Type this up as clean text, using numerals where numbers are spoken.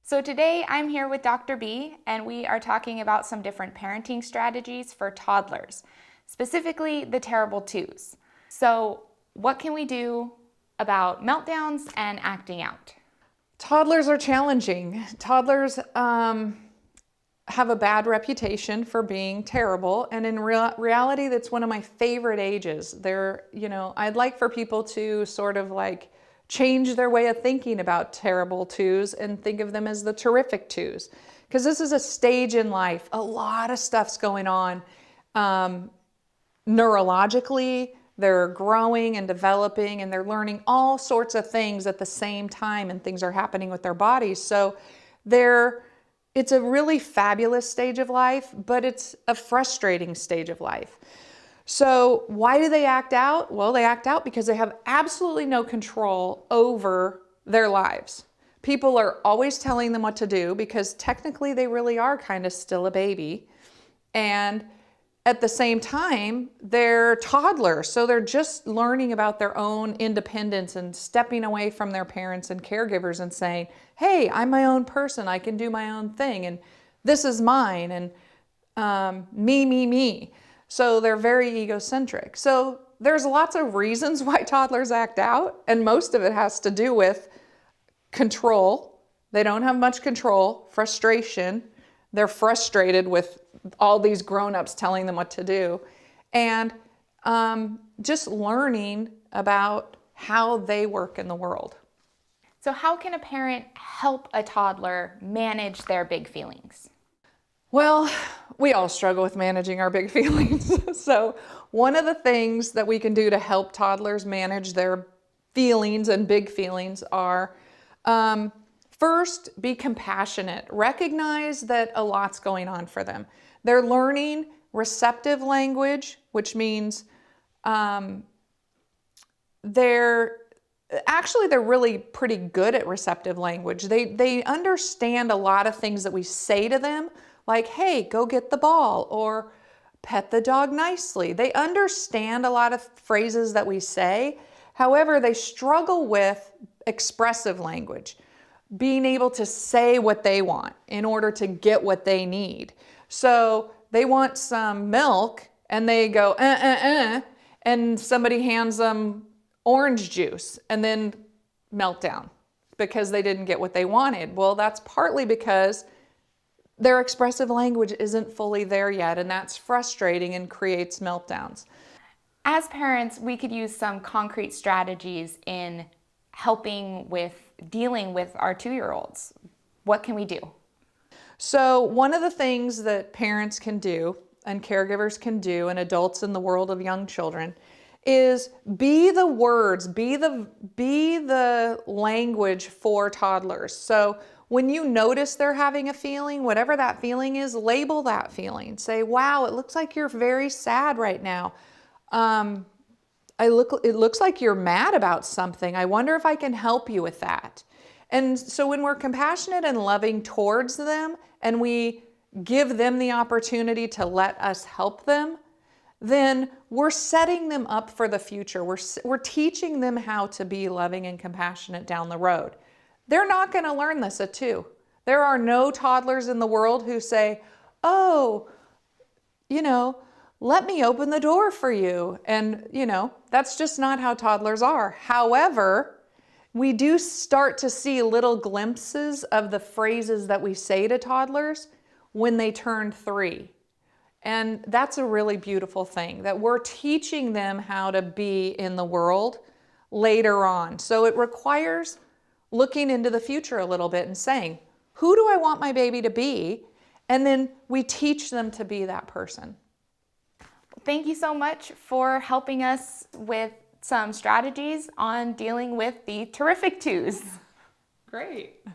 So today I'm here with Dr. B, and we are talking about some different parenting strategies for toddlers, specifically the terrible twos. So what can we do about meltdowns and acting out? Toddlers are challenging. Toddlers have a bad reputation for being terrible, and in reality, that's one of my favorite ages. I'd like for people to sort of like change their way of thinking about terrible twos and think of them as the terrific twos, because this is a stage in life. A lot of stuff's going on neurologically. They're growing and developing, and they're learning all sorts of things at the same time, and things are happening with their bodies. So it's a really fabulous stage of life, but it's a frustrating stage of life. So why do they act out? Well, they act out because they have absolutely no control over their lives. People are always telling them what to do because technically they really are kind of still a baby. And at the same time, they're toddlers, so they're just learning about their own independence and stepping away from their parents and caregivers and saying, hey, I'm my own person, I can do my own thing, and this is mine, and me. So they're very egocentric. So there's lots of reasons why toddlers act out, and most of it has to do with control. They don't have much control, frustration. They're frustrated with all these grown-ups telling them what to do, and just learning about how they work in the world. So how can a parent help a toddler manage their big feelings? Well, we all struggle with managing our big feelings. So one of the things that we can do to help toddlers manage their feelings and big feelings are, first, be compassionate. Recognize that a lot's going on for them. They're learning receptive language, which means they're really pretty good at receptive language. They understand a lot of things that we say to them, like, hey, go get the ball, or pet the dog nicely. They understand a lot of phrases that we say. However, they struggle with expressive language, being able to say what they want in order to get what they need. So they want some milk and they go, and somebody hands them orange juice and then meltdown because they didn't get what they wanted. Well, that's partly because their expressive language isn't fully there yet, and that's frustrating and creates meltdowns. As parents, we could use some concrete strategies in helping with dealing with our 2-year-olds. What can we do? So one of the things that parents can do and caregivers can do and adults in the world of young children is be the words, be the language for toddlers. So when you notice they're having a feeling, whatever that feeling is, label that feeling. Say, wow, it looks like you're very sad right now. It looks like you're mad about something. I wonder if I can help you with that. And so when we're compassionate and loving towards them, and we give them the opportunity to let us help them, then we're setting them up for the future. We're teaching them how to be loving and compassionate down the road. They're not going to learn this at 2. There are no toddlers in the world who say, oh, let me open the door for you. And, that's just not how toddlers are. However, we do start to see little glimpses of the phrases that we say to toddlers when they turn 3. And that's a really beautiful thing, that we're teaching them how to be in the world later on. So it requires looking into the future a little bit and saying, who do I want my baby to be? And then we teach them to be that person. Thank you so much for helping us with some strategies on dealing with the terrific twos. Great.